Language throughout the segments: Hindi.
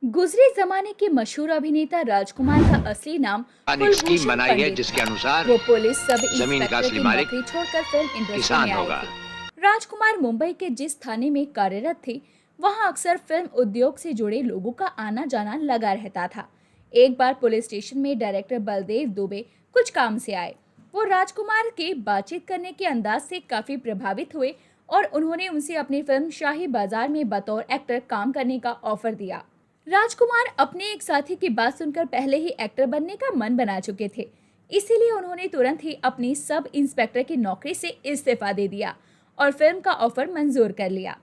गुजरे जमाने के मशहूर अभिनेता राजकुमार का असली नाम एक स्कीम कुलभूषण बनाई है पंडित जिसके था। अनुसार वो पुलिस सब जमीन का इंस्पेक्टर असली की मालिक नौकरी छोड़कर फिल्म इंडस्ट्री किसान में आए होगा। थे। राजकुमार मुंबई के जिस थाने में कार्यरत थे, वहां अक्सर फिल्म उद्योग से जुड़े लोगों का आना जाना लगा रहता था। एक बार पुलिस स्टेशन में डायरेक्टर बलदेव दुबे कुछ काम से आए। वो राजकुमार के बातचीत करने के अंदाज से काफी प्रभावित हुए और उन्होंने उनसे अपनी फिल्म शाही बाजार में बतौर एक्टर काम करने का ऑफर दिया। राजकुमार अपने एक साथी की बात सुनकर पहले ही एक्टर बनने का मन बना चुके थे। इसीलिए उन्होंने तुरंत ही अपनी सब इंस्पेक्टर की नौकरी से इस्तीफा दे दिया और फिल्म का ऑफर मंजूर कर लिया।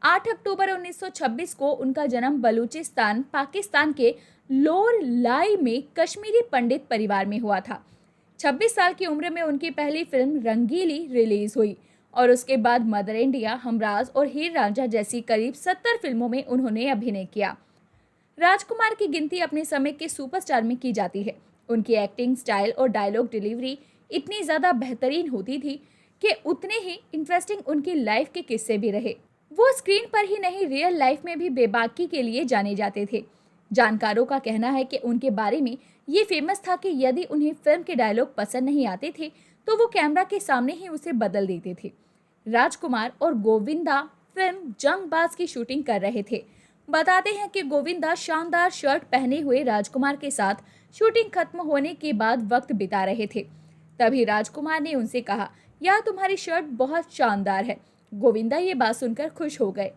8 अक्टूबर 1926 को उनका जन्म बलूचिस्तान, पाकिस्तान के लोर लाई में कश्मीरी पंडित परिवार में हुआ था। 26 साल की उम्र में उनकी पहली फिल्म रंगीली रिलीज हुई और उसके बाद मदर इंडिया, हमराज और हीर रांझा जैसी करीब 70 फिल्मों में उन्होंने अभिनय किया। राजकुमार की गिनती अपने समय के सुपरस्टार में की जाती है। उनकी एक्टिंग स्टाइल और डायलॉग डिलीवरी इतनी ज़्यादा बेहतरीन होती थी कि उतने ही इंटरेस्टिंग उनकी लाइफ के किस्से भी रहे। वो स्क्रीन पर ही नहीं, रियल लाइफ में भी बेबाकी के लिए जाने जाते थे। जानकारों का कहना है कि उनके बारे में ये फेमस था कि यदि उन्हें फिल्म के डायलॉग पसंद नहीं आते थे तो वो कैमरा के सामने ही उसे बदल देते थे। राजकुमार और गोविंदा फिल्म जंगबाज की शूटिंग कर रहे थे। बताते हैं कि गोविंदा शानदार शर्ट पहने हुए राजकुमार के साथ शूटिंग खत्म होने के बाद वक्त बिता रहे थे। तभी राजकुमार ने उनसे कहा, यह तुम्हारी शर्ट बहुत शानदार है। गोविंदा ये बात सुनकर खुश हो गए।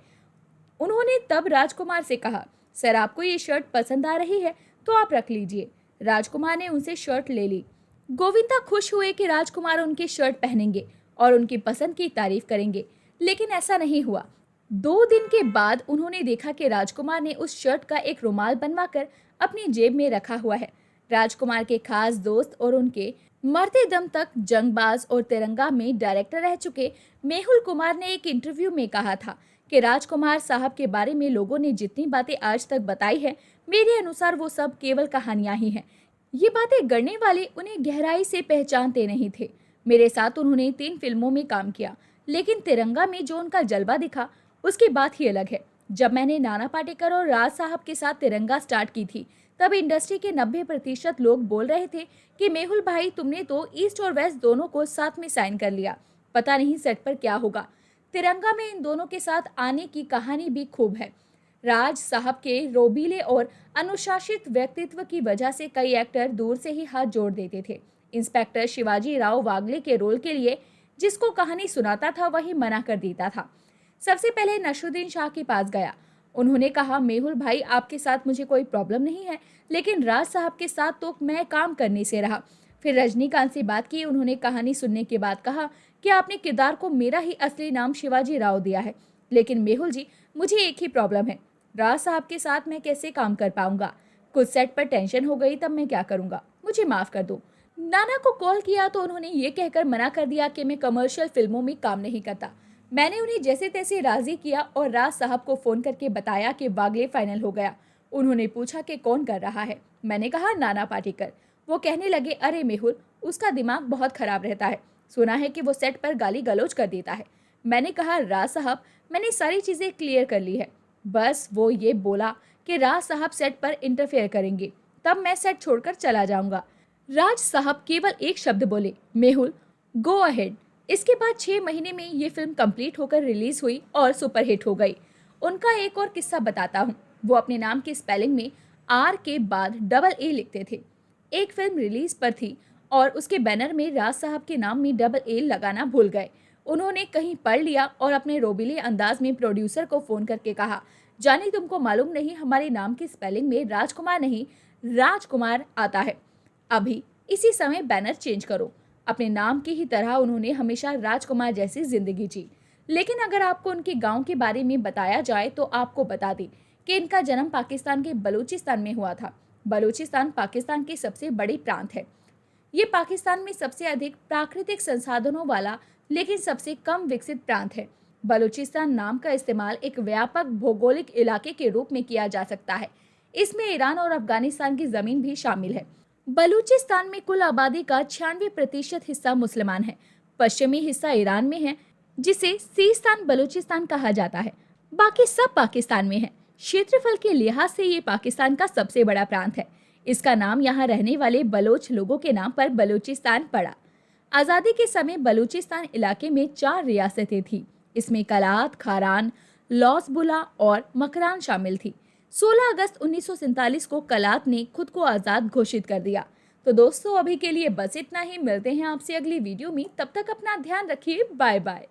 उन्होंने तब राजकुमार से कहा, सर आपको ये शर्ट पसंद आ रही है तो आप रख लीजिए। राजकुमार ने उनसे शर्ट ले ली। गोविंदा खुश हुए कि राजकुमार उनकी शर्ट पहनेंगे और उनकी पसंद की तारीफ करेंगे, लेकिन ऐसा नहीं हुआ। 2 दिन के बाद उन्होंने देखा कि राजकुमार ने उस शर्ट का एक रुमाल बनवाकर अपनी जेब में रखा हुआ है। राजकुमार के खास दोस्त और उनके मरते दम तक जंगबाज और तिरंगा में डायरेक्टर रह चुके मेहुल कुमार ने एक इंटरव्यू में कहा था कि राजकुमार साहब के बारे में लोगों ने जितनी बातें आज तक बताई है, मेरे अनुसार वो सब केवल कहानियां ही हैं। ये बातें गढ़ने वाले उन्हें गहराई से पहचानते नहीं थे। मेरे साथ उन्होंने 3 फिल्मों में काम किया, लेकिन तिरंगा में जो उनका जलवा दिखा उसकी बात ही अलग है। जब मैंने नाना पाटेकर और राज साहब के साथ तिरंगा स्टार्ट की थी, तब इंडस्ट्री के 90% लोग बोल रहे थे कि मेहुल भाई तुमने तो ईस्ट और वेस्ट दोनों को साथ में साइन कर लिया, पता नहीं सेट पर क्या होगा। तिरंगा में इन दोनों के साथ आने की कहानी भी खूब है। राज साहब के रोबीले और अनुशासित व्यक्तित्व की वजह से कई एक्टर दूर से ही हाथ जोड़ देते थे। इंस्पेक्टर शिवाजी राव वागले के रोल के लिए जिसको कहानी सुनाता था वही मना कर देता था। सबसे पहले नसरुद्दीन शाह के पास गया। उन्होंने कहा, मेहुल भाई आपके साथ मुझे कोई प्रॉब्लम नहीं है, लेकिन राज साहब के साथ तो मैं काम करने से रहा। फिर रजनीकांत से बात की। उन्होंने कहानी सुनने के बाद कहा कि आपने किरदार को मेरा ही असली नाम शिवाजी राव दिया है, लेकिन मेहुल जी मुझे एक ही प्रॉब्लम है, राज साहब के साथ मैं कैसे काम कर पाऊंगा। कुछ सेट पर टेंशन हो गई, तब मैं क्या करूंगा, मुझे माफ कर दो। नाना को कॉल किया तो उन्होंने ये कहकर मना कर दिया कि मैं कमर्शियल फिल्मों में काम नहीं करता। मैंने उन्हें जैसे तैसे राजी किया और राज साहब को फोन करके बताया कि वागले फाइनल हो गया। उन्होंने पूछा कि कौन कर रहा है। मैंने कहा नाना पाटेकर। वो कहने लगे, अरे मेहुल उसका दिमाग बहुत खराब रहता है, सुना है कि वो सेट पर गाली गलौज कर देता है। मैंने कहा राज साहब मैंने सारी चीज़ें क्लियर कर ली है, बस वो ये बोला कि राज साहब सेट पर इंटरफेयर करेंगे, तब मैं सेट छोड़कर चला जाऊंगा। राज साहब केवल एक शब्द बोले, मेहुल गो अहेड। इसके बाद 6 महीने में ये फिल्म कंप्लीट होकर रिलीज हुई और सुपरहिट हो गई। उनका एक और किस्सा बताता हूँ। वो अपने नाम की स्पेलिंग में आर के बाद डबल ए लिखते थे। एक फिल्म रिलीज पर थी और उसके बैनर में राज साहब के नाम में डबल ए लगाना भूल गए। उन्होंने कहीं पढ़ लिया और अपने रोबीले अंदाज में प्रोड्यूसर को फोन करके कहा, जाने तुमको मालूम नहीं हमारे नाम की स्पेलिंग में राजकुमार नहीं राजकुमार आता है, अभी इसी समय बैनर चेंज करो। अपने नाम की ही तरह उन्होंने हमेशा राजकुमार जैसी जिंदगी जी। लेकिन अगर आपको उनके गांव के बारे में बताया जाए तो आपको बता दें कि इनका जन्म पाकिस्तान के बलूचिस्तान में हुआ था। बलूचिस्तान पाकिस्तान की सबसे बड़ी प्रांत है। ये पाकिस्तान में सबसे अधिक प्राकृतिक संसाधनों वाला लेकिन सबसे कम विकसित प्रांत है। बलूचिस्तान नाम का इस्तेमाल एक व्यापक भौगोलिक इलाके के रूप में किया जा सकता है। इसमें ईरान और अफगानिस्तान की जमीन भी शामिल है। बलूचिस्तान में कुल आबादी का 96% हिस्सा मुसलमान है। पश्चिमी हिस्सा ईरान में है, जिसे सीस्तान बलूचिस्तान कहा जाता है। बाकी सब पाकिस्तान में है। क्षेत्रफल के लिहाज से ये पाकिस्तान का सबसे बड़ा प्रांत है। इसका नाम यहाँ रहने वाले बलोच लोगों के नाम पर बलूचिस्तान पड़ा। आज़ादी के समय बलूचिस्तान इलाके में 4 रियासतें थीं। इसमें कलात, खारान, लौसबुला और मकरान शामिल थी। 16 अगस्त 1947 को कलात ने खुद को आज़ाद घोषित कर दिया। तो दोस्तों, अभी के लिए बस इतना ही। मिलते हैं आपसे अगली वीडियो में। तब तक अपना ध्यान रखिए। Bye bye.